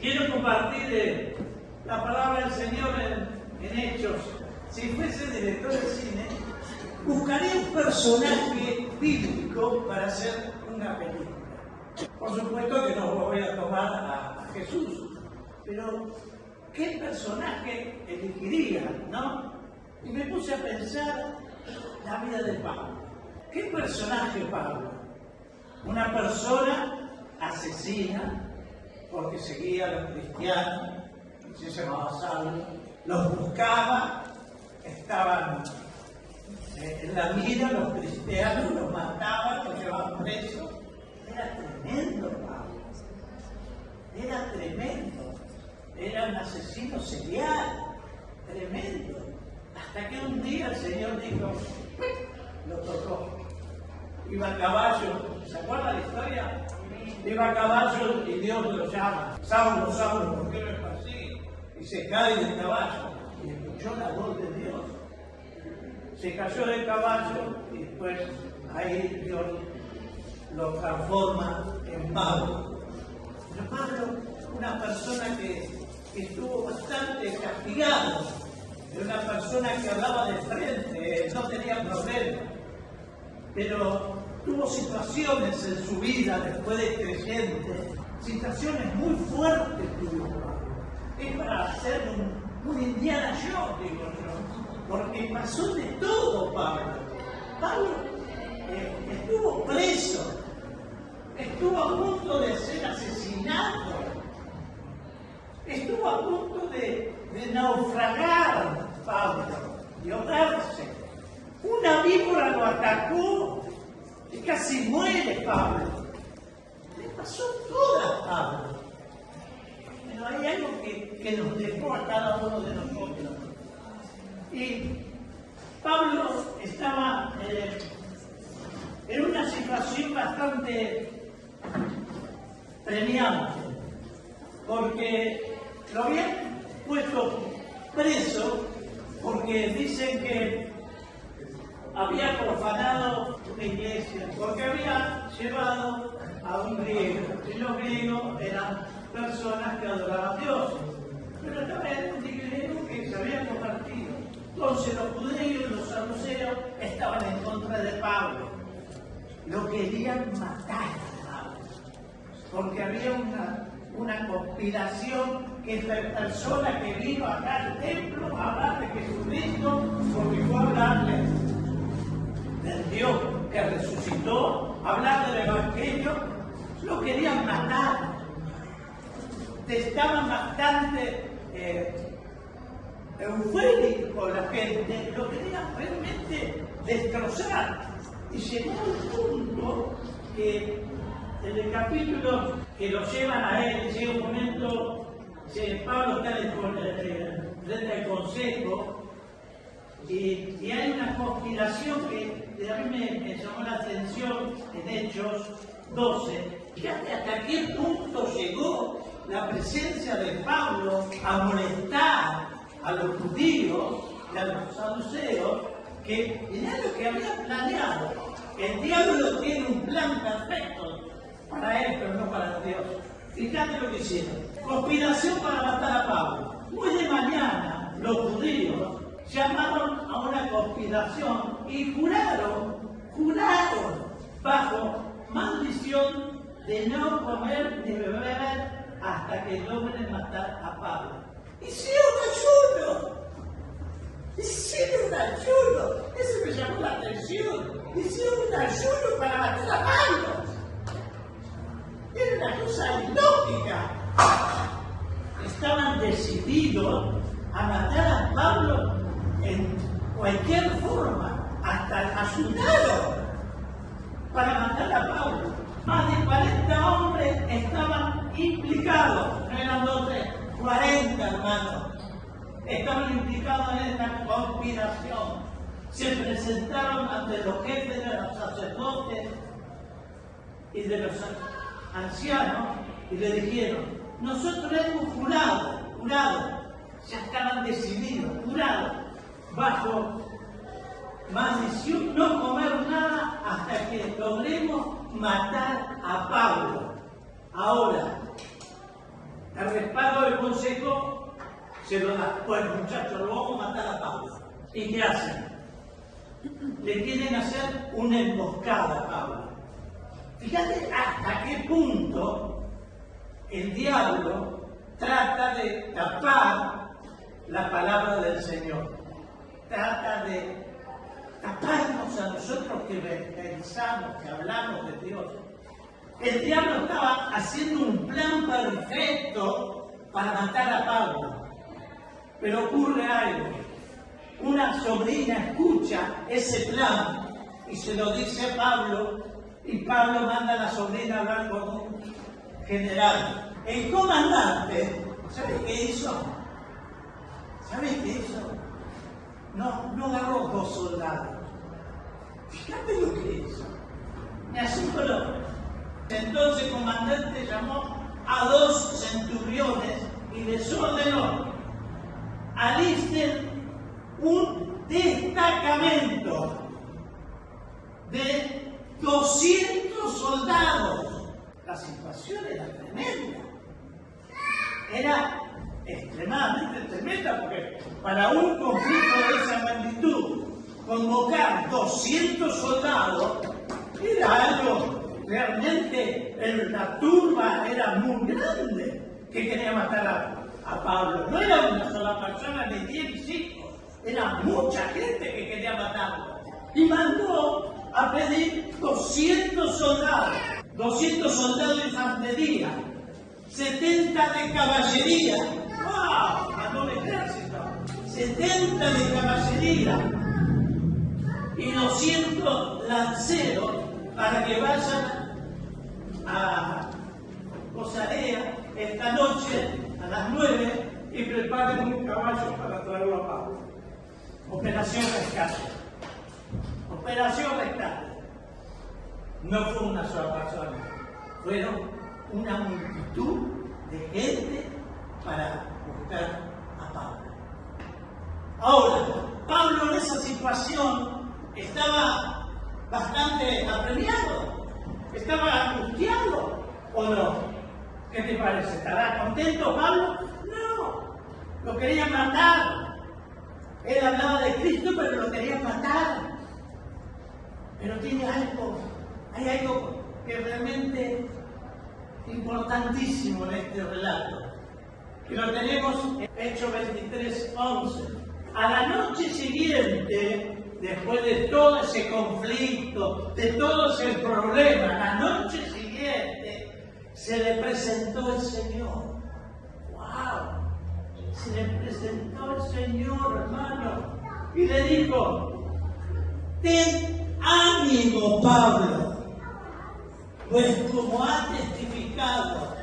Quiero compartir la palabra del Señor en Hechos. Si fuese director de cine, buscaría un personaje bíblico para hacer una película. Por supuesto que no voy a tomar a Jesús, pero ¿qué personaje elegiría, no? Y me puse a pensar la vida de Pablo. ¿Qué personaje Pablo? Una persona asesina, porque seguía a los cristianos, se llamaba Saulo, los buscaba, estaban en la mira, los cristianos los mataban, los llevaban presos. Era tremendo Pablo, era tremendo, era un asesino serial, tremendo, hasta que un día el Señor dijo, lo tocó, iba a caballo, ¿se acuerda la historia? Iba a caballo y Dios lo llama, Saulo, Saulo, ¿por qué me persigues? Y se cae del caballo y escuchó la voz de Dios. Se cayó del caballo y después ahí Dios lo transforma en Pablo. Pero Pablo, una persona que estuvo bastante castigado, era una persona que hablaba de frente, no tenía problemas, pero tuvo situaciones en su vida después de creyente, situaciones muy fuertes tuvo Pablo. Es para hacer un Indiana Jones, digo yo, porque pasó de todo Pablo. Pablo estuvo preso, estuvo a punto de ser asesinado, estuvo a punto de naufragar Pablo, de ahogarse. Una víbora lo atacó y casi muere Pablo. Le pasó toda a Pablo. Pero hay algo que nos dejó a cada uno de nosotros. Y Pablo estaba en una situación bastante premiante, porque lo habían puesto preso porque dicen que había profanado una iglesia, porque había llevado a un griego, y los griegos eran personas que adoraban a Dios, pero también un griego que se había convertido. Entonces los judíos y los saduceos estaban en contra de Pablo, lo querían matar a Pablo, porque había una conspiración que esta persona que vino acá al templo a hablar de Jesucristo, porque fue a hablarle del Dios que resucitó, hablar del Evangelio, lo querían matar. Estaban bastante eufóricos la gente, lo querían realmente destrozar. Y llegó un punto que en el capítulo que lo llevan a él, llega un momento, Pablo está frente al consejo, y hay una conspiración que a mí me llamó la atención en Hechos 12. Fíjate hasta qué punto llegó la presencia de Pablo a molestar a los judíos y a los saduceos, que mirá lo que había planeado. El diablo tiene un plan perfecto para él, pero no para Dios. Fíjate lo que hicieron. Conspiración para matar a Pablo. Muy de mañana, los judíos llamaron a una conspiración y juraron bajo maldición de no comer ni beber hasta que logren matar a Pablo. Hicieron un ayuno, eso me llamó la atención. Hicieron un ayuno para matar a Pablo. Era una cosa ilógica. Estaban decididos a matar a Pablo en cualquier forma, hasta ayunaron para matar a Pablo. Más de 40 hombres estaban implicados, no eran 12, 40 hermanos. Estaban implicados en esta conspiración. Se presentaron ante los jefes de los sacerdotes y de los ancianos y le dijeron: nosotros hemos jurado, ya estaban decididos, jurado, bajo maldición, no comer nada hasta que logremos matar a Pablo. Ahora, el respaldo del consejo se lo da. Bueno, muchachos, lo vamos a matar a Pablo. ¿Y qué hacen? Le quieren hacer una emboscada a Pablo. Fíjate hasta qué punto el diablo trata de tapar la palabra del Señor. Trata de taparnos a nosotros que evangelizamos, que hablamos de Dios. El diablo estaba haciendo un plan perfecto para matar a Pablo. Pero ocurre algo. Una sobrina escucha ese plan y se lo dice a Pablo, y Pablo manda a la sobrina a hablar con un general. El comandante, ¿sabes qué hizo? ¿Sabes qué hizo? No agarró 2 soldados. Fíjate lo que hizo. Me asombró. Entonces el comandante llamó a 2 centuriones y les ordenó: alisten un destacamento de 200 soldados. La situación era tremenda. Era extremadamente tremenda, porque para un conflicto de esa magnitud, convocar 200 soldados era algo realmente, la turba era muy grande que quería matar a Pablo. No era una sola persona, ni 10 hijos, era mucha gente que quería matarlo. Y mandó a pedir 200 soldados, 200 soldados de infantería, 70 de caballería. ¡Wow! Mandó un ejército. 70 de caballería y 200 lanceros para que vayan a Cesarea esta noche a las 9 y preparen un caballo para traerlo a Pablo. Operación Rescate. Operación Rescate. No fue una sola persona, fueron una multitud de gente para buscar a Pablo. Ahora, Pablo en esa situación estaba bastante apremiado, estaba angustiado, ¿o no? ¿Qué te parece? ¿Estará contento Pablo? No, lo querían matar. Él hablaba de Cristo, pero lo querían matar. Pero tiene algo, hay algo que realmente importantísimo en este relato, que lo tenemos en Hechos 23:11. A la noche siguiente, después de todo ese conflicto, de todo ese problema, la noche siguiente se le presentó el Señor. ¡Wow! Se le presentó el Señor, hermano, y le dijo: ten ánimo, Pablo, pues como has testificado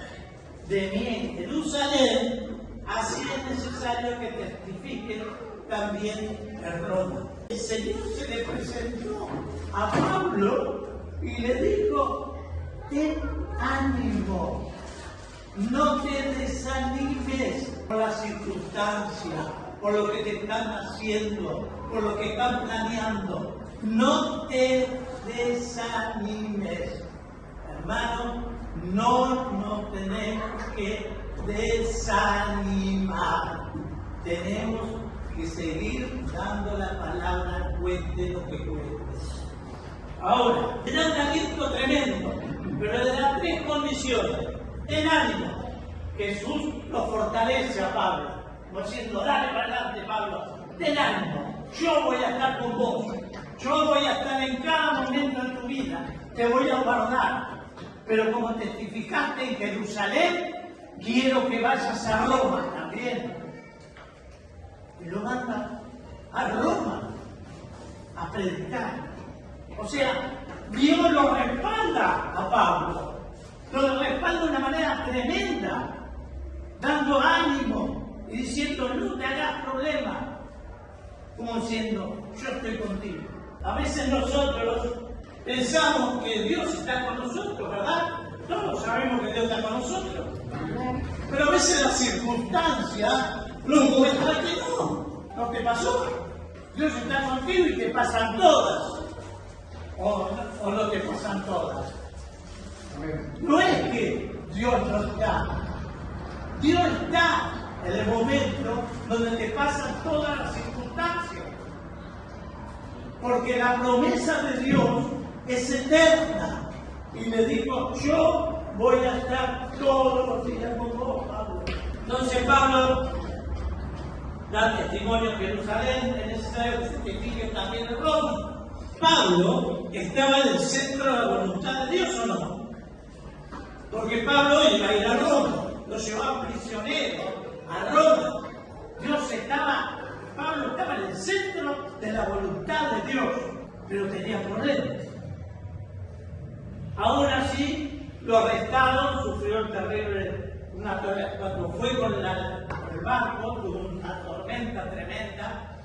de mí en Jerusalén, así es necesario que testifiquen también en Roma. El Señor se le presentó a Pablo y le dijo: ten ánimo, no te desanimes por las circunstancias, por lo que te están haciendo, por lo que están planeando. No te desanimes. Hermano, no nos tenemos que desanimar. Tenemos que seguir dando la palabra, cuente lo que cuente. Ahora, te da un aliento tremendo, pero le da 3 condiciones. Ten ánimo. Jesús lo fortalece a Pablo, como diciendo: dale para adelante, Pablo, ten ánimo. Yo voy a estar con vos. Yo voy a estar en cada momento de tu vida. Te voy a guardar. Pero como testificaste en Jerusalén, quiero que vayas a Roma también. Y lo manda a Roma a predicar. O sea, Dios lo respalda a Pablo. Lo respalda de una manera tremenda, dando ánimo y diciendo: no te hagas problema. Como diciendo: yo estoy contigo. A veces nosotros pensamos que Dios está con nosotros, ¿verdad? Todos sabemos que Dios está con nosotros. Pero a veces las circunstancias nos muestran que no. ¿No te pasó? Dios está contigo y te pasan todas. O no te pasan todas. No es que Dios no está. Dios está en el momento donde te pasan todas las circunstancias. Porque la promesa de Dios es eterna. Y le dijo, yo voy a estar todos los días con vos, Pablo. Entonces Pablo da testimonio en Jerusalén, es necesario que se testifique también en Roma. Pablo estaba en el centro de la voluntad de Dios, ¿o no? Porque Pablo iba a ir a Roma, lo llevaban prisionero a Roma. Pablo estaba en el centro de la voluntad de Dios, pero tenía problemas. Aún así, lo arrestaron, sufrió el terrible, cuando fue con el barco, tuvo una tormenta tremenda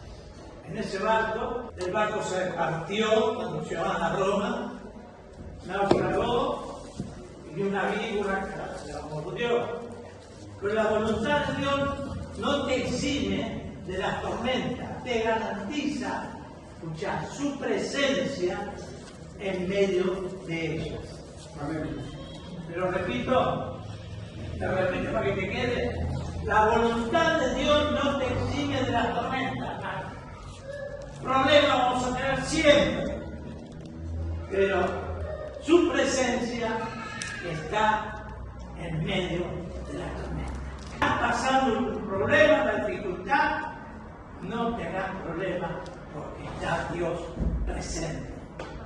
en ese barco. El barco se partió cuando llevaban a Roma, naufragó y una víbora que la mordió. Pero la voluntad de Dios no te exime de las tormentas, te garantiza, escuchar, su presencia en medio de ellas. Amén. Pero repito para que te quede, la voluntad de Dios no te exime de las tormentas. Problemas vamos a tener siempre, pero su presencia está en medio de la tormenta. Estás pasando un problema, una dificultad, no tendrás problema porque está Dios presente.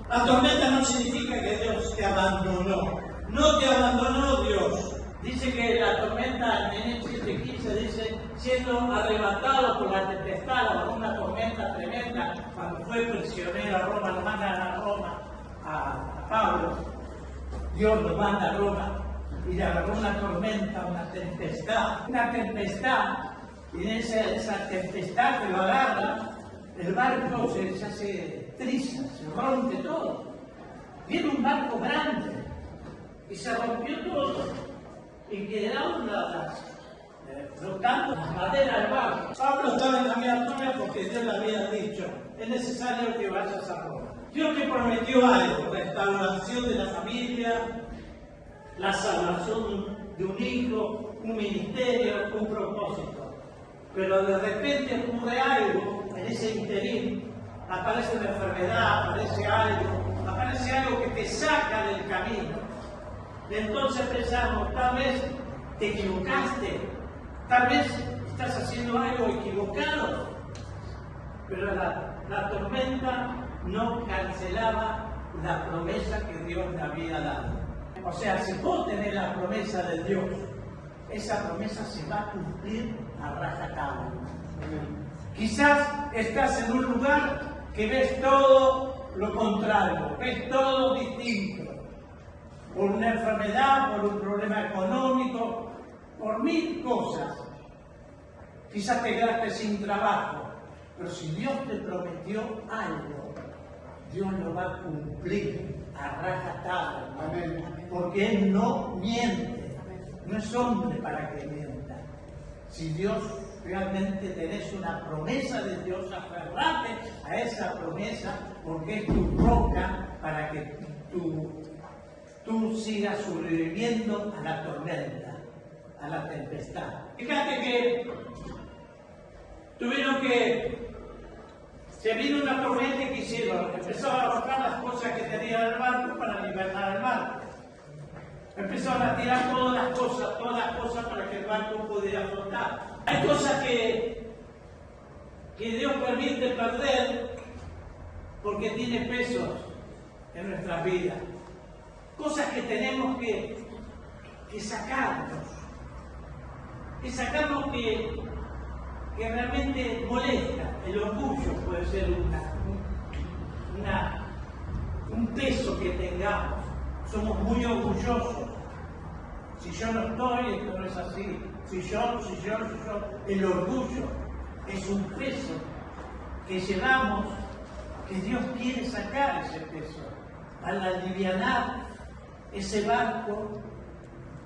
La tormenta no significa que Dios te abandonó. No te abandonó Dios. Dice que la tormenta en 7:15 dice, siendo arrebatado por la tempestad, por una tormenta tremenda, cuando fue prisionero a Roma, lo mandan a Roma, a Pablo. Dios lo manda a Roma y le agarró una tormenta, una tempestad, y en esa tempestad que lo agarra, el barco se hace trizas, se rompe todo. Viene un barco grande y se rompió todo y quedaron flotando las maderas del barco. Pablo estaba en la migratoria porque Dios le había dicho, es necesario que vayas a Roma. Dios te prometió algo, restauración de la familia, la salvación de un hijo, un ministerio, un propósito. Pero de repente ocurre algo en ese interín, aparece una enfermedad, aparece algo que te saca del camino. Entonces pensamos, tal vez te equivocaste, tal vez estás haciendo algo equivocado, pero la tormenta no cancelaba la promesa que Dios le había dado. O sea, si vos tenés la promesa de Dios, esa promesa se va a cumplir a rajatabla. Quizás estás en un lugar que ves todo lo contrario, ves todo distinto, por una enfermedad, por un problema económico, por 1000 cosas. Quizás te quedaste sin trabajo, pero si Dios te prometió algo, Dios lo va a cumplir a rajatabla. Porque Él no miente, no es hombre para que mienta. Si Dios realmente tenés una promesa de Dios, aferrate a esa promesa, porque es tu roca para que tú sigas sobreviviendo a la tormenta, a la tempestad. Fíjate que se vino una tormenta y hicieron, empezaron a arrojar las cosas que tenían en el barco para liberar el barco. Empezaron a tirar todas las cosas para que el barco pudiera flotar. Hay cosas que Dios permite perder porque tiene pesos en nuestras vidas. Cosas que tenemos que sacarnos. Que realmente molesta. El orgullo puede ser un peso que tengamos. Somos muy orgullosos. Si yo no estoy, esto no es así. Si yo. El orgullo es un peso que llevamos, que Dios quiere sacar ese peso. Al alivianar ese barco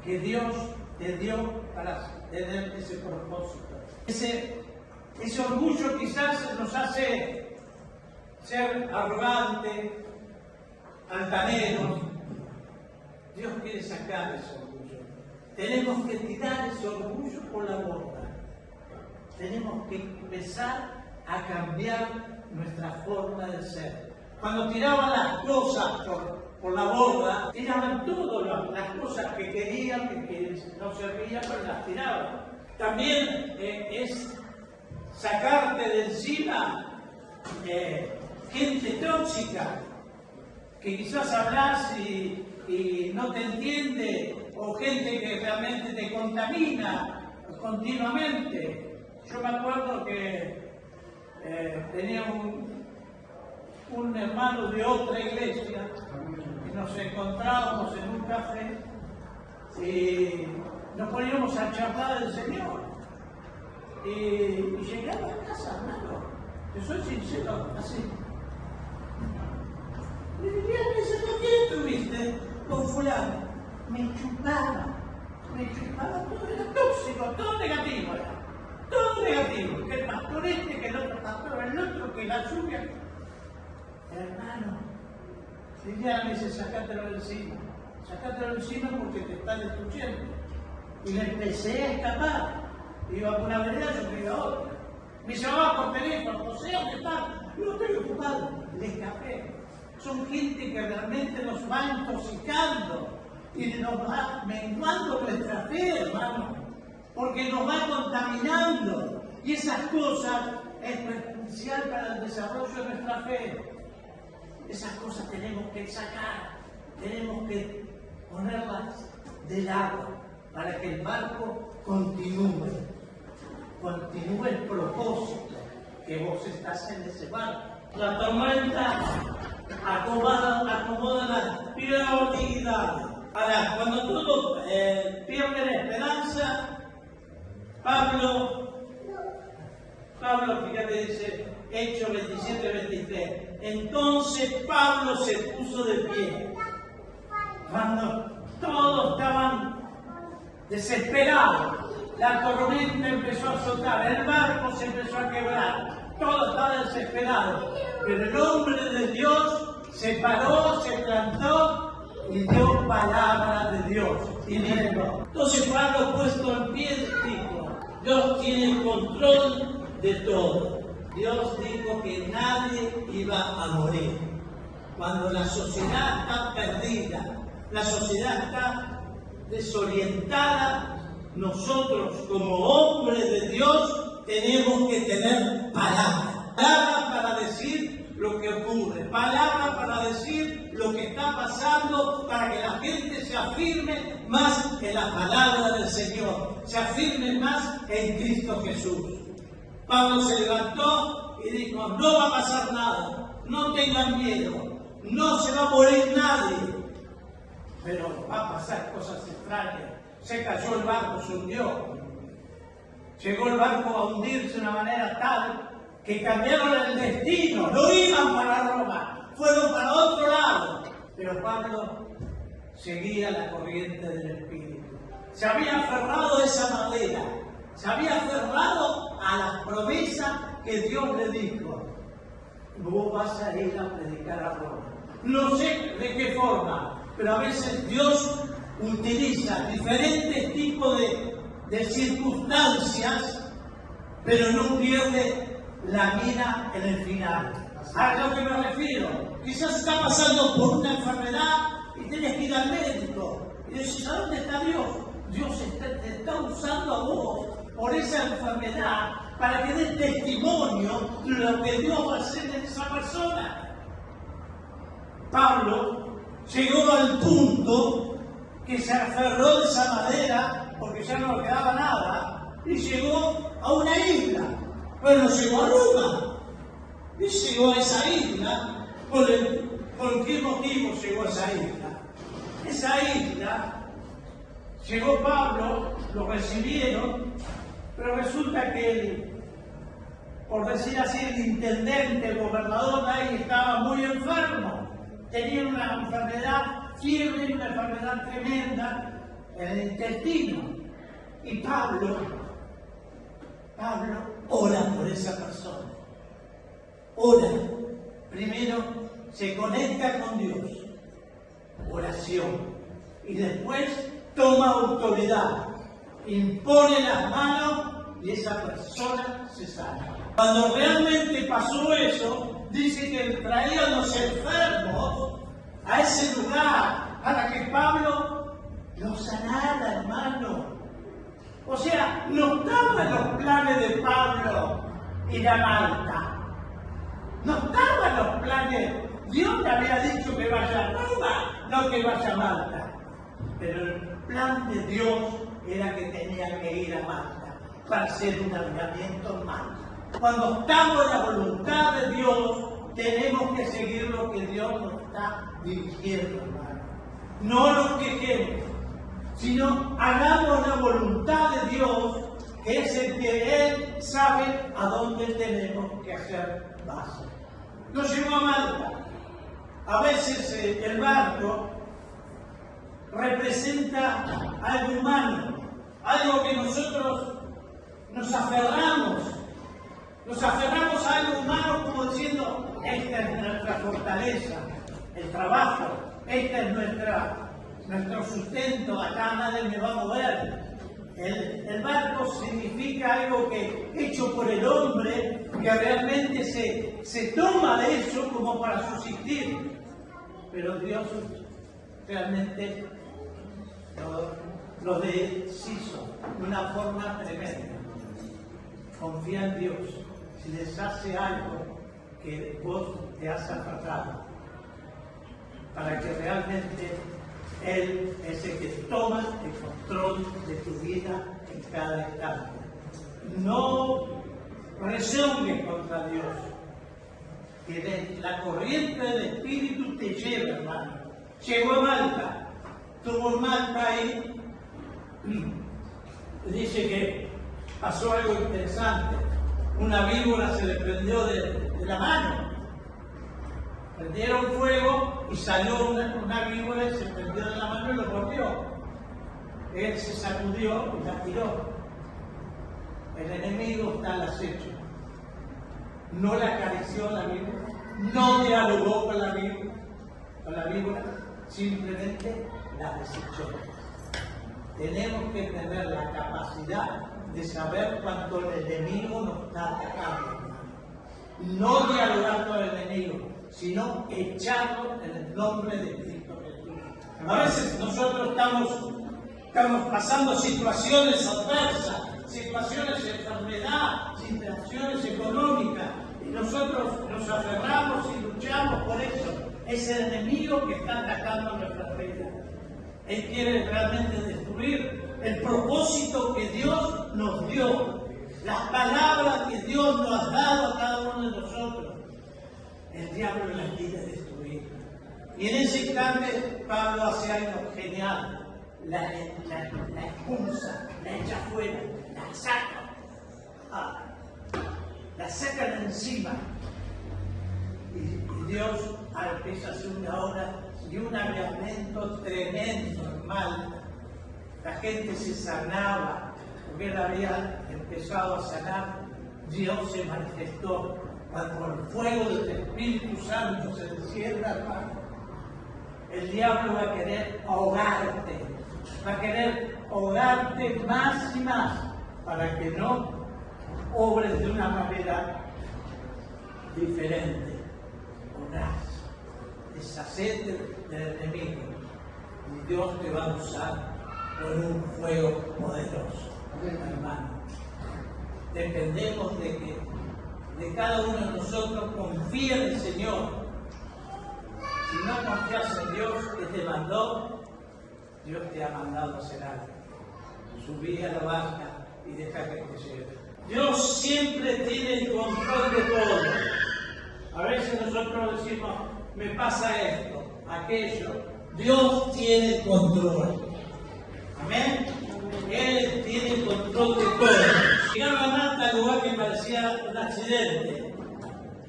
que Dios te dio para tener ese propósito. Ese orgullo quizás nos hace ser arrogantes, altaneros. Dios quiere sacar ese orgullo. tenemos que tirar ese orgullo por la borda. Tenemos que empezar a cambiar nuestra forma de ser. Cuando tiraban las cosas por la borda, tiraban todas las cosas que querían, que no servían, pero las tiraban. También es sacarte de encima gente tóxica, que quizás hablas y no te entiende, o gente que realmente te contamina continuamente. Yo me acuerdo que tenía un hermano de otra iglesia y nos encontrábamos en un café y nos poníamos a charlar del Señor. Y llegaba a casa, hermano, yo soy sincero, así. Le diría, ¿con quién estuviste? Con fulano. Me chupaba todo, era tóxico, todo negativo era. Todo negativo, que el pastor que el otro pastor, el otro, que la lluvia. Hermano, si ya me dice, sacátelo de encima porque te está destruyendo. Y le empecé a escapar. Iba por una vereda, yo me iba a otra. Me llamaba por teléfono, José, ¿dónde está? No estoy ocupado. Le escapé. Son gente que realmente nos va intoxicando y nos va menguando nuestra fe, hermano, porque nos va contaminando. Y esas cosas es perjudicial para el desarrollo de nuestra fe. Esas cosas tenemos que sacar, tenemos que ponerlas del agua para que el barco continúe el propósito que vos estás en ese barco. La tormenta acomoda las prioridades. Ahora, cuando todos pierden esperanza, Pablo, fíjate, dice Hechos 27-23. Entonces Pablo se puso de pie. Cuando todos estaban desesperados, la tormenta empezó a azotar, el barco se empezó a quebrar, todo estaba desesperado. Pero el hombre de Dios se paró, se plantó y dio palabra de Dios. Y dijo, entonces Pablo, puesto en pie, dijo, Dios tiene el control de todo. Dios dijo que nadie iba a morir. Cuando la sociedad está perdida, la sociedad está desorientada, nosotros como hombres de Dios tenemos que tener palabra. Palabra para decir lo que ocurre, palabra para decir lo que está pasando, para que la gente se afirme más en la palabra del Señor, se afirme más en Cristo Jesús. Pablo se levantó y dijo, no va a pasar nada, no tengan miedo, no se va a morir nadie, pero va a pasar cosas extrañas. Se cayó el barco, se hundió. Llegó el barco a hundirse de una manera tal que cambiaron el destino, no iban para Roma, fueron para otro lado. Pero Pablo seguía la corriente del Espíritu. Se había aferrado a esa madera, se había aferrado a la promesa que Dios le dijo. Vos vas a ir a predicar a Roma. No sé de qué forma, pero a veces Dios utiliza diferentes tipos de circunstancias, pero no pierde la mira en el final. A lo que me refiero, quizás está pasando por una enfermedad y tienes que ir al médico. Y dices, ¿a dónde está Dios? Dios te está usando a vos por esa enfermedad para que des testimonio de lo que Dios va a hacer en esa persona. Pablo llegó al punto que se aferró de esa madera porque ya no le quedaba nada y llegó a una isla, pero no llegó a Roma y llegó a esa isla. ¿Por qué motivo llegó a esa isla? Esa isla llegó Pablo, lo recibieron, pero resulta que por decir así, el intendente, el gobernador de ahí estaba muy enfermo, tenía una enfermedad fiebre, una enfermedad tremenda en el intestino. Y Pablo ora por esa persona. Ora. Primero se conecta con Dios. Oración. Y después toma autoridad, impone las manos y esa persona se sana. Cuando realmente pasó eso, dice que traían los enfermos a ese lugar para que Pablo los sanara, hermano. O sea, no estaban los planes de Pablo ir a Malta. No estaban los planes. Dios le había dicho que vaya a Roma, no que vaya a Malta. Pero el plan de Dios era que tenía que ir a Malta para hacer un avivamiento en Malta. Cuando estamos en la voluntad de Dios, tenemos que seguir lo que Dios nos está dirigiendo, hermano. No nos quejemos, sino hagamos la voluntad de Dios, que es el que Él sabe a dónde tenemos que hacer base. Nos llevó a Malta. A veces el barco representa algo humano, algo que nosotros nos aferramos a algo humano como diciendo, esta es nuestra fortaleza, el trabajo, esta es nuestro sustento, acá nadie me va a mover. El barco significa algo que hecho por el hombre, que realmente se toma de eso como para subsistir. Pero Dios realmente lo deshizo de una forma tremenda. Confía en Dios. Si les hace algo que vos te has apartado, para que realmente Él es el que toma el control de tu vida en cada instante. No rezongues contra Dios. Que la corriente del Espíritu te lleva, hermano. Llegó a Malta. Tuvo Malta ahí. Dice que pasó algo interesante. Una víbora se le prendió de la mano. Prendieron fuego y salió una víbora y se prendió de la mano y lo mordió. Él se sacudió y la tiró. El enemigo está al acecho. No le acarició la víbora, no dialogó con la víbora, simplemente la desechó. Tenemos que tener la capacidad de saber cuando el enemigo nos está atacando. No dialogar con el enemigo, sino echarlo en el nombre de Cristo Jesús. A veces nosotros estamos pasando situaciones adversas, situaciones de enfermedad, situaciones económicas, y nosotros nos aferramos y luchamos por eso. Es el enemigo que está atacando nuestra vida. Él quiere realmente destruir el propósito que Dios nos dio, las palabras que Dios nos ha dado a cada uno de nosotros. El diablo las quiere destruir. Y en ese instante Pablo hace algo genial. La expulsa, la echa afuera, la saca. La sacan encima. Y Dios empieza a hacer una obra y un avivamiento tremendo en Malta. La gente se sanaba, porque él había empezado a sanar. Dios se manifestó cuando el fuego del Espíritu Santo se descienda, hermano. El diablo va a querer ahogarte, va a querer ahogarte más y más, para que no obres de una manera diferente. Orás, deshacete del enemigo, y Dios te va a usar con un fuego poderoso, hermano. Dependemos de cada uno de nosotros. Confía en el Señor. Si no confías en Dios que te mandó, Dios te ha mandado a hacer algo. Subí a la barca y deja que te lleve. Dios siempre tiene el control de todo. A veces nosotros decimos, me pasa esto, aquello. Dios tiene el control. Amén. Él tiene el control de todo. Llegaron a Malta, al lugar que parecía un accidente.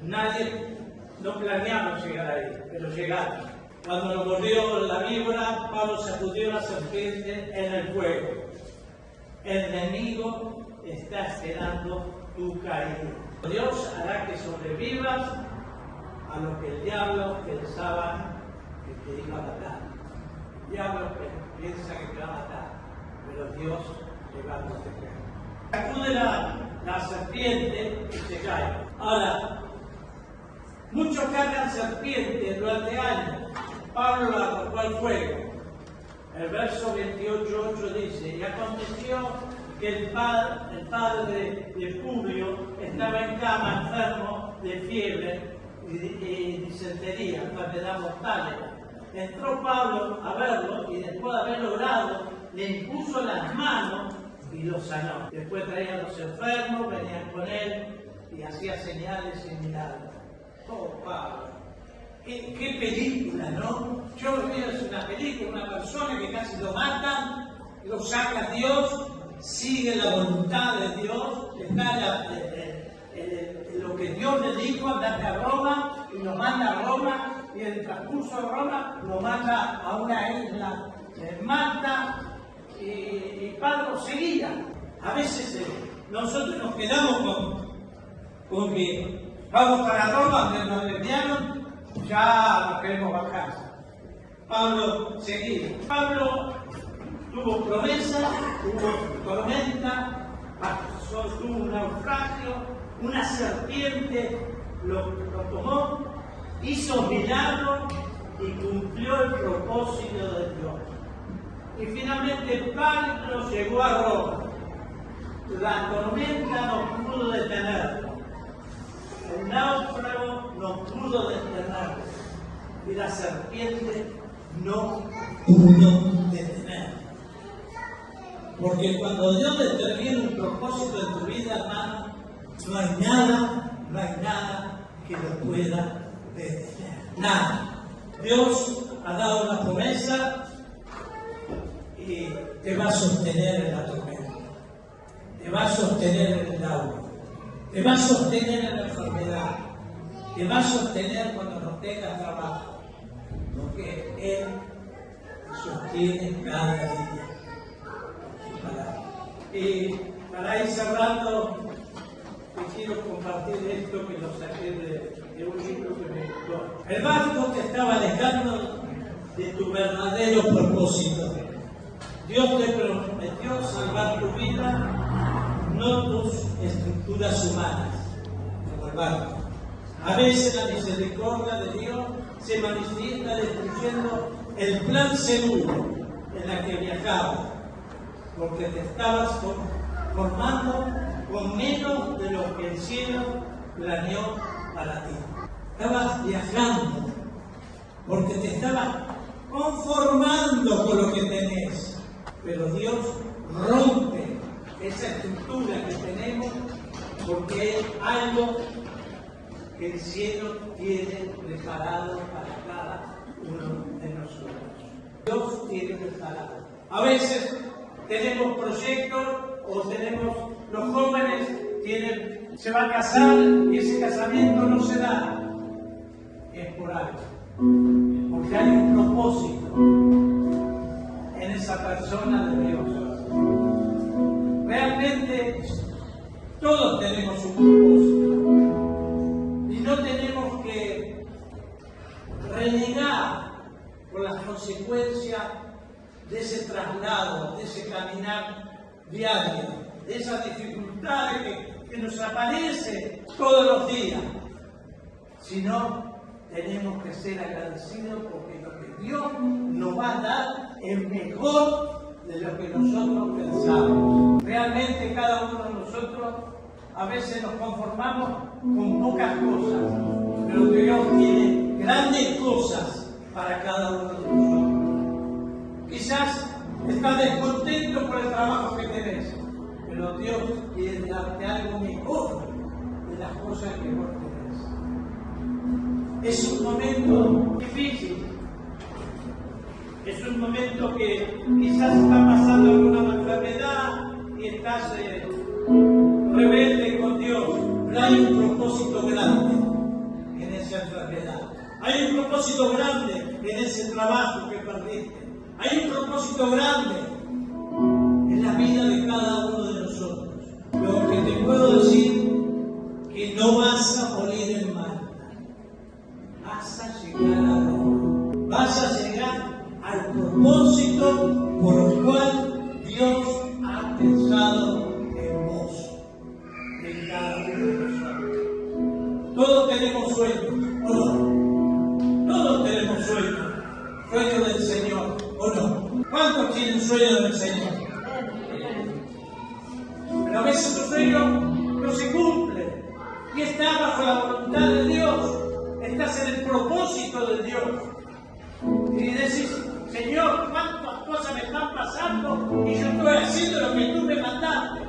Nadie, no planeamos llegar ahí, pero llegaron. Cuando lo mordió la víbora, Pablo sacudió la serpiente en el fuego. El enemigo está esperando tu caída. Dios hará que sobrevivas a lo que el diablo pensaba que te iba a matar. El diablo piensa que te va a matar, pero Dios le va a proteger. Sacude la serpiente y se cae. Ahora, muchos cargan serpientes durante años. Pablo la arrojó al fuego. El verso 28:8 dice: y aconteció que el padre de Publio estaba en cama, enfermo de fiebre y disentería, enfermedad mortal. Entró Pablo a verlo y después de haberlo orado, le impuso las manos y lo sanó. Después traían los enfermos, venían con él y hacía señales y milagros. Oh, Pablo. ¿Qué película, ¿no? Yo lo veo, es una película, una persona que casi lo matan, lo saca Dios, sigue la voluntad de Dios, está lo que Dios le dijo, andate a Roma, y lo manda a Roma, y en el transcurso de Roma lo manda a una isla en Malta, y Pablo seguía. A veces nosotros nos quedamos con que vamos para Roma, donde nos desviaron, ya nos queremos bajar. Pablo seguía. Pablo tuvo promesa, tuvo tormenta, tuvo un naufragio, una serpiente lo tomó, hizo milagros y cumplió el propósito de Dios. Y finalmente Pablo llegó a Roma. La tormenta no pudo detenerlo. El náufrago no pudo detenerlo. Y la serpiente no pudo detenerlo. Porque cuando Dios determina un propósito en tu vida, hermano, no hay nada que lo pueda detener. Nada. Dios ha dado una promesa y te va a sostener en la tormenta. Te va a sostener en el agua. Te va a sostener en la enfermedad. Te va a sostener cuando no tengas trabajo. Porque Él te sostiene cada día. Y para ir cerrando, te quiero compartir esto que lo saqué de un libro que me gustó. El barco te estaba alejando de tu verdadero propósito. Dios te prometió salvar tu vida, no tus estructuras humanas, como el barco. A veces la misericordia de Dios se manifiesta destruyendo el plan seguro en el que viajabas, porque te estabas formando con menos de lo que el cielo planeó para ti. Estabas viajando porque te estabas conformando con lo que tenés, pero Dios rompe esa estructura que tenemos porque es algo que el cielo tiene preparado para cada uno de nosotros. Dios tiene preparado. A veces tenemos proyectos o tenemos, los jóvenes se van a casar y ese casamiento no se da. Es por algo. Porque hay un propósito en esa persona de Dios. Realmente todos tenemos un propósito. Y no tenemos que renegar por las consecuencias de ese traslado, de ese caminar diario, de esas dificultades que nos aparecen todos los días, sino tenemos que ser agradecidos porque lo que Dios nos va a dar es mejor de lo que nosotros pensamos. Realmente cada uno de nosotros a veces nos conformamos con pocas cosas, pero Dios tiene grandes cosas para cada uno de nosotros. Quizás estás descontento por el trabajo que tenés, pero Dios quiere darte algo mejor de las cosas que vos tenés. Es un momento difícil, es un momento que quizás está pasando alguna enfermedad y estás rebelde con Dios, pero hay un propósito grande en esa enfermedad. Hay un propósito grande en ese trabajo que perdiste. Hay un propósito grande en la vida de cada uno de nosotros. Lo que te puedo decir, que no vas a morir en Malta. Vas a llegar a Roma. Vas a llegar al propósito sueño del Señor. Pero a veces tu sueño no se cumple y está bajo la voluntad de Dios. Estás en el propósito de Dios. Y decís, Señor, cuántas cosas me están pasando y yo estoy haciendo lo que tú me mandaste.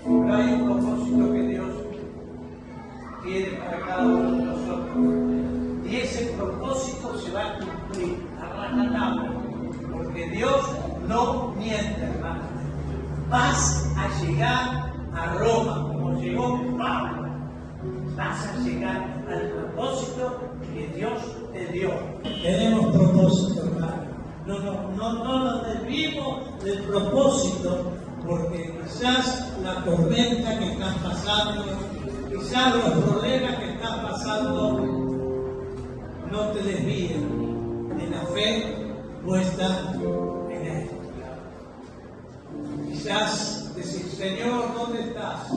Pero hay un propósito que Dios tiene para cada uno de nosotros. Y ese propósito se va a cumplir a rajatabla. Porque Dios no miente, hermano. Vas a llegar a Roma, como llegó Pablo. Vas a llegar al propósito que Dios te dio. Tenemos propósito, hermano. No nos desviemos del propósito, porque quizás la tormenta que estás pasando, quizás los problemas que estás pasando, no te desvíen de la fe puesta en Él. Quizás decir, Señor, ¿dónde estás?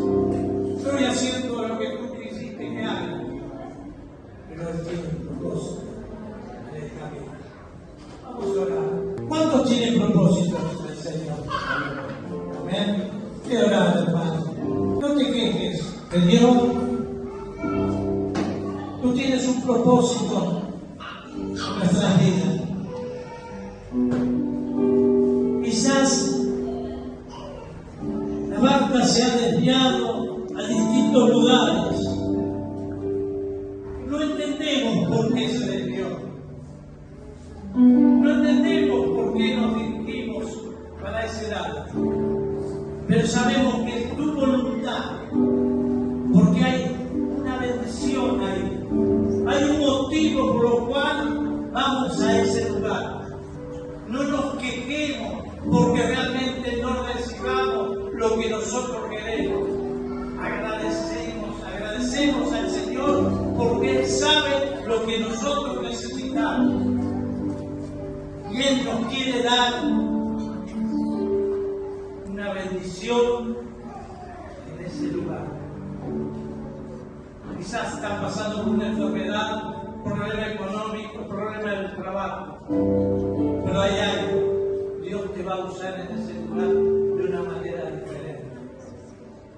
Estoy haciendo lo que tú quisiste que haga, pero Él tiene un propósito en esta vida. Vamos a orar. ¿Cuántos tienen propósitos del Señor? Amén. Te orar, hermano. No te quejes de Dios. Tú tienes un propósito en nuestras vidas. Quizás la barca se ha desviado a distintos lugares. No entendemos por qué se desvió. No entendemos por qué nos dirigimos para ese lado. Pero sabemos que es tu voluntad, porque hay una bendición ahí. Hay un motivo por lo cual vamos a ese lugar. No nos quejemos porque realmente no recibamos lo que nosotros queremos. Agradecemos al Señor porque Él sabe lo que nosotros necesitamos. Y Él nos quiere dar una bendición en ese lugar. Quizás están pasando por una enfermedad, problema económico, problema del trabajo. Pero hay algo. Dios te va a usar en ese lugar de una manera diferente.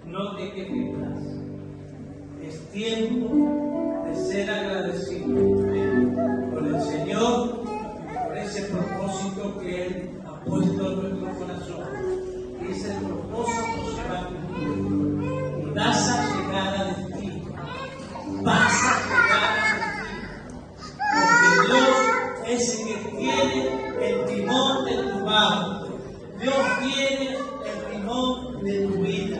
No te quejes más. Es tiempo de ser agradecido con el Señor y por ese propósito que Él ha puesto en nuestro corazón. Y ese propósito se va a cumplir. Y vas a llegar a destino. Vas a llegar a destino. Porque Dios es el que tiene el timón de tu barco. Dios tiene el timón de tu vida.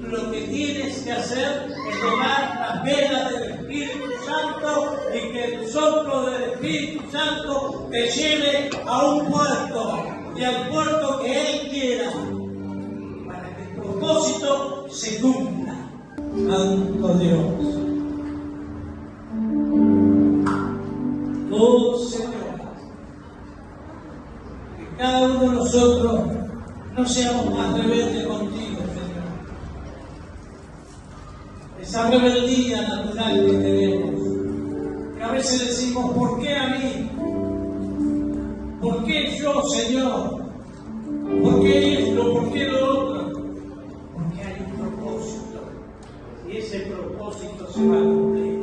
Lo que tienes que hacer es tomar las velas del Espíritu Santo y que el soplo del Espíritu Santo te lleve a un puerto y al puerto que Él quiera para que el propósito se cumpla. Santo Dios. Oh Señor, que cada uno de nosotros no seamos más rebeldes contigo, Señor. Esa rebeldía natural que tenemos, que a veces decimos, ¿por qué a mí? ¿Por qué yo, Señor? ¿Por qué esto? ¿Por qué lo otro? Porque hay un propósito y ese propósito se va a cumplir.